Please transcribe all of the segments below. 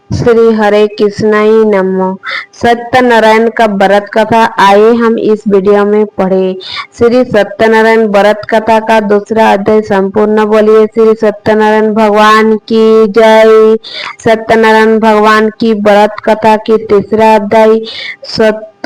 श्री हरे कृष्णाई नमः। सत्यनारायण का व्रत कथा आइए हम इस वीडियो में पढ़े। श्री सत्यनारायण व्रत कथा का दूसरा अध्याय संपूर्ण बोलिए श्री सत्यनारायण भगवान की जय। सत्यनारायण भगवान की व्रत कथा की तीसरा अध्याय।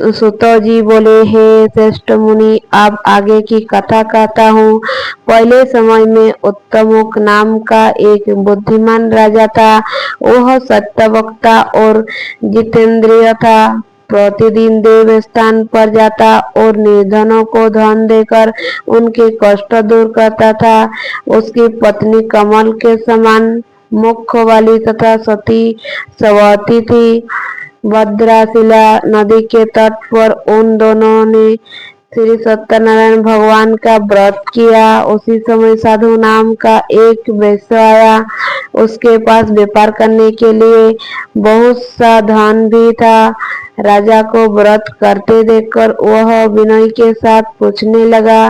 सुतो जी बोले, हे श्रेष्ठ मुनि, अब आगे की कथा कहता हूँ। पहले समय में उत्तमुक नाम का एक बुद्धिमान राजा था। वह सत्यवक्ता और जितेंद्रिय था। प्रतिदिन देव स्थान पर जाता और निर्धनों को धन देकर उनके कष्ट दूर करता था। उसकी पत्नी कमल के समान मुख वाली तथा सती सवती थी। भद्राशिला नदी के तट पर उन दोनों ने श्री सत्यनारायण भगवान का व्रत किया। उसी समय साधु नाम का एक वैश्य आया। उसके पास व्यापार करने के लिए बहुत सा धन भी था। राजा को व्रत करते देखकर वह विनय के साथ पूछने लगा,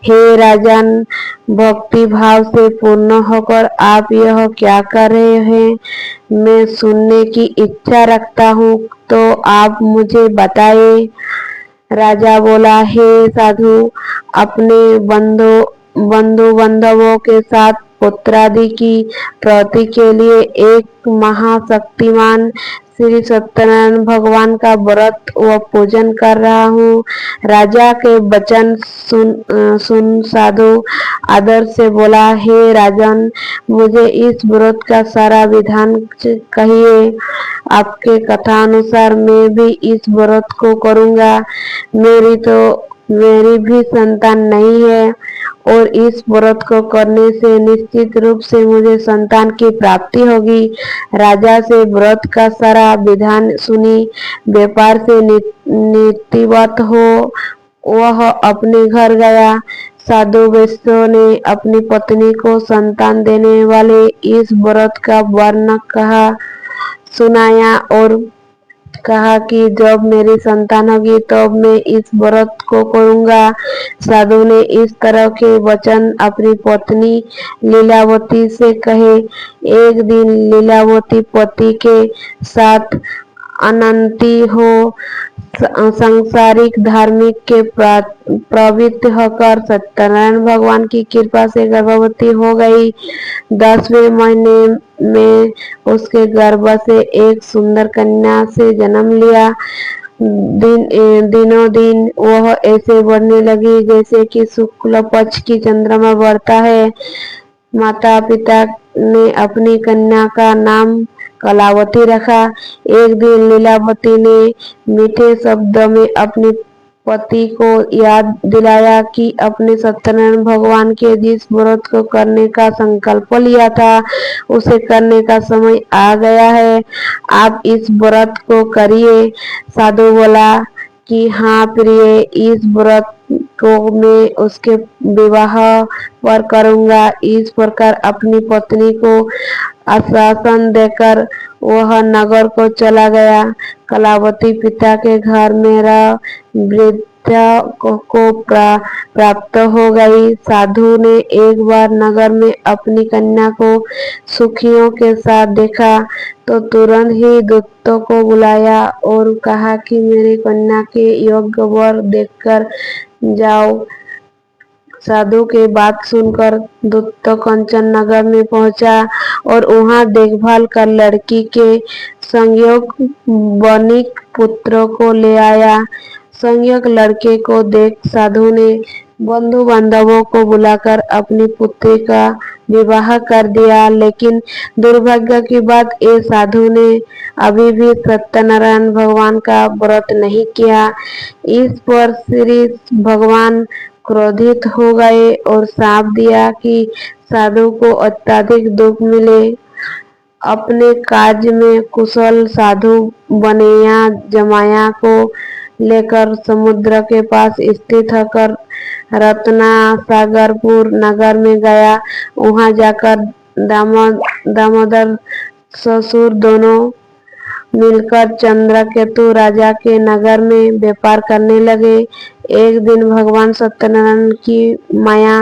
हे राजन, भक्ति भाव से पूर्ण होकर आप यह क्या कर रहे हैं? मैं सुनने की इच्छा रखता हूँ, तो आप मुझे बताइए। राजा बोला, हे साधु, अपने बंधु बांधवों के साथ पुत्रादि की प्राप्ति के लिए एक महाशक्तिमान श्री सत्यनारायण भगवान का व्रत व पूजन कर रहा हूँ। राजा के वचन सुन साधु आदर से बोला, हे राजन, मुझे इस व्रत का सारा विधान कहिए। आपके कथा अनुसार मैं भी इस व्रत को करूँगा। मेरी भी संतान नहीं है और इस व्रत को करने से निश्चित रूप से मुझे संतान की प्राप्ति होगी। राजा से व्रत का सारा विधान सुनी व्यापार से नीतिवत हो वह अपने घर गया। साधु वैश्य ने अपनी पत्नी को संतान देने वाले इस व्रत का वर्णन सुनाया और कहा कि जब मेरी संतान होगी तब मैं इस व्रत को करूंगा। साधु ने इस तरह के वचन अपनी पत्नी लीलावती से कहे। एक दिन लीलावती पति के साथ अनंती हो सांसारिक धार्मिक के प्रवृत्त होकर सत्यनारायण भगवान की कृपा से गर्भवती हो गई। 10वें महीने में उसके गर्भ से एक सुंदर कन्या से जन्म लिया। दिनों दिन वह ऐसे बढ़ने लगी जैसे कि शुक्ल पक्ष की चंद्रमा बढ़ता है। माता पिता ने अपनी कन्या का नाम कलावती रखा। एक दिन लीलावती ने मीठे शब्द में अपने पति को याद दिलाया कि अपने सत्यनारायण भगवान के जिस व्रत को करने का संकल्प लिया था उसे करने का समय आ गया है। आप इस व्रत को करिए। साधु बोला कि हाँ प्रिय, इस व्रत को मैं उसके विवाह पर करूंगा। इस प्रकार अपनी पत्नी को आश्वासन देकर वह नगर को चला गया। कलावती पिता के घर में रह वृद्धा को प्राप्त हो गई। साधु ने एक बार नगर में अपनी कन्या को सुखियों के साथ देखा तो तुरंत ही दूतों को बुलाया और कहा कि मेरी कन्या के योग्य वर देखकर जाओ। साधु के बात सुनकर दूत कंचन नगर में पहुंचा और वहां देखभाल कर लड़की के संयोग वणिक पुत्र को ले आया। संयोग लड़के को देख साधु ने बंधु बांधवों को बुलाकर अपनी पुत्री का विवाह कर दिया। लेकिन दुर्भाग्य की बात ये साधु ने अभी भी सत्यनारायण भगवान का व्रत नहीं किया। इस पर श्री भगवान क्रोधित हो गए और श्राप दिया कि साधु को अत्यधिक दुख मिले। अपने कार्य में कुशल साधु बनैया जमाया को लेकर समुद्र के पास स्थित होकर रत्ना सागरपुर नगर में गया। वहां जाकर दामोदर ससुर दोनों मिलकर चंद्रकेतु राजा के नगर में व्यापार करने लगे। एक दिन भगवान सत्यनारायण की माया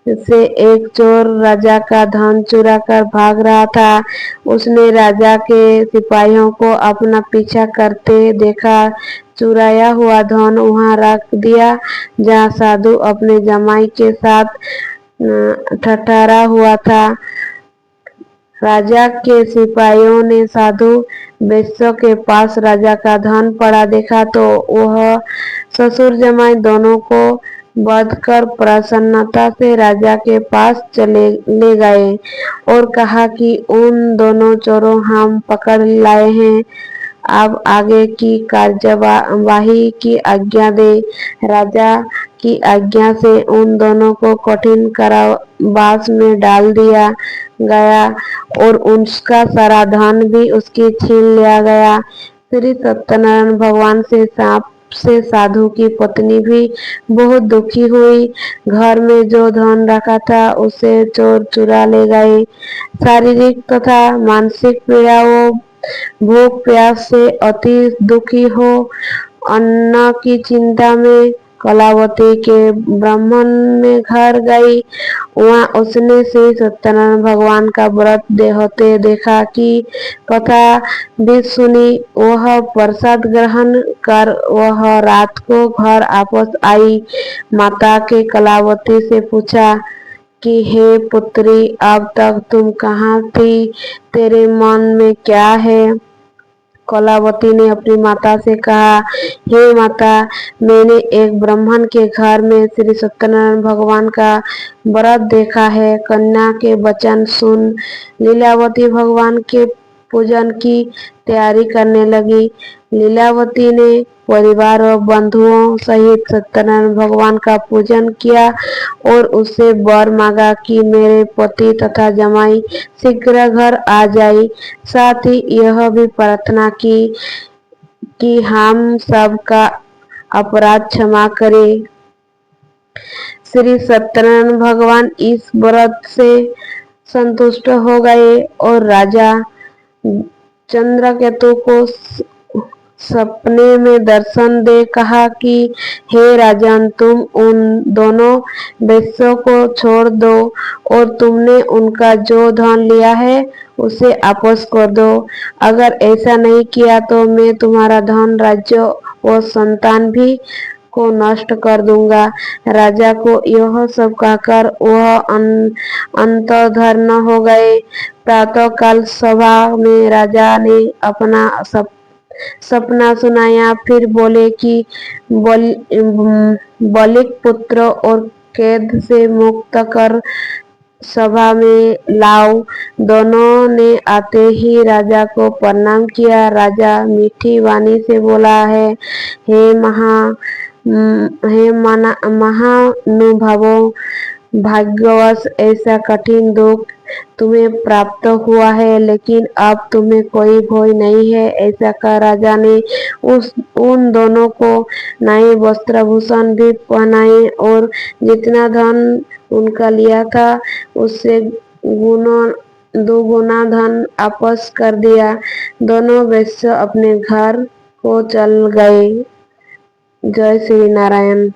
से एक चोर राजा का धन चुरा कर भाग रहा था। उसने राजा के सिपाहियों को अपना पीछा करते देखा। चुराया हुआ धन वहां रख दिया जहां साधु अपने जमाई के साथ ठठारा हुआ था। राजा के सिपाहियों ने साधु वेश्या के पास राजा का धन पड़ा देखा तो वह ससुर जमाई दोनों को वध कर प्रसन्नता से राजा के पास ले गए और कहा कि उन दोनों चोरों हम पकड़ लाए हैं, अब आगे की कार्यवाही की आज्ञा दे। राजा की आज्ञा से उन दोनों को कठिन कारावास में डाल दिया गया और उसका सारा धन भी उसकी छीन लिया गया। श्री सत्यनारायण भगवान से साधु की पत्नी भी बहुत दुखी हुई। घर में जो धन रखा था उसे चोर चुरा ले गए। शारीरिक तथा मानसिक पीड़ाओं, भूख प्यास से अति दुखी हो अन्न की चिंता में कलावती के ब्राह्मण में घर गई। वहां उसने श्री सत्यनारायण भगवान का व्रत होते देखा कि कथा भी सुनी। वह प्रसाद ग्रहण कर वह रात को घर वापस आई। माता के कलावती से पूछा कि हे पुत्री, अब तक तुम कहाँ थी, तेरे मन में क्या है। कलावती ने अपनी माता से कहा, हे माता, मैंने एक ब्राह्मण के घर में श्री सत्यनारायण भगवान का व्रत देखा है। कन्या के वचन सुन लीलावती भगवान के पूजन की तैयारी करने लगी। लीलावती ने परिवार और बंधुओं सहित सत्यनारायण भगवान का पूजन किया और उससे वर मांगा कि मेरे पति तथा जमाई शीघ्र घर आ जाए। साथ ही यह भी प्रार्थना की कि हम सबका अपराध क्षमा करे। श्री सत्यनारायण भगवान इस व्रत से संतुष्ट हो गए और राजा चंद्रकेतु को सपने में दर्शन दे कहा कि हे राजन, तुम उन दोनों वेश्यों को छोड़ दो और तुमने उनका जो धन लिया है उसे वापस कर दो। अगर ऐसा नहीं किया तो मैं तुम्हारा धन, राज्य और संतान भी को नष्ट कर दूंगा। राजा को यह सब कहकर वह अंतर्धान हो गए। प्रातःकाल सभा में राजा ने अपना सपना सुनाया। फिर बोले कि बलिक पुत्र और कैद से मुक्त कर सभा में लाओ। दोनों ने आते ही राजा को प्रणाम किया। राजा मीठी वाणी से बोला है, हे महानुभावों, भाग्यवश ऐसा कठिन दुख तुम्हें प्राप्त हुआ है, लेकिन अब तुम्हें कोई भय नहीं है। ऐसा कह राजा ने उन दोनों को नए वस्त्रभूषण भी पहनाए और जितना धन उनका लिया था उससे दुगुना धन वापस कर दिया। दोनों वेश्या अपने घर को चल गए। जय श्री नारायण।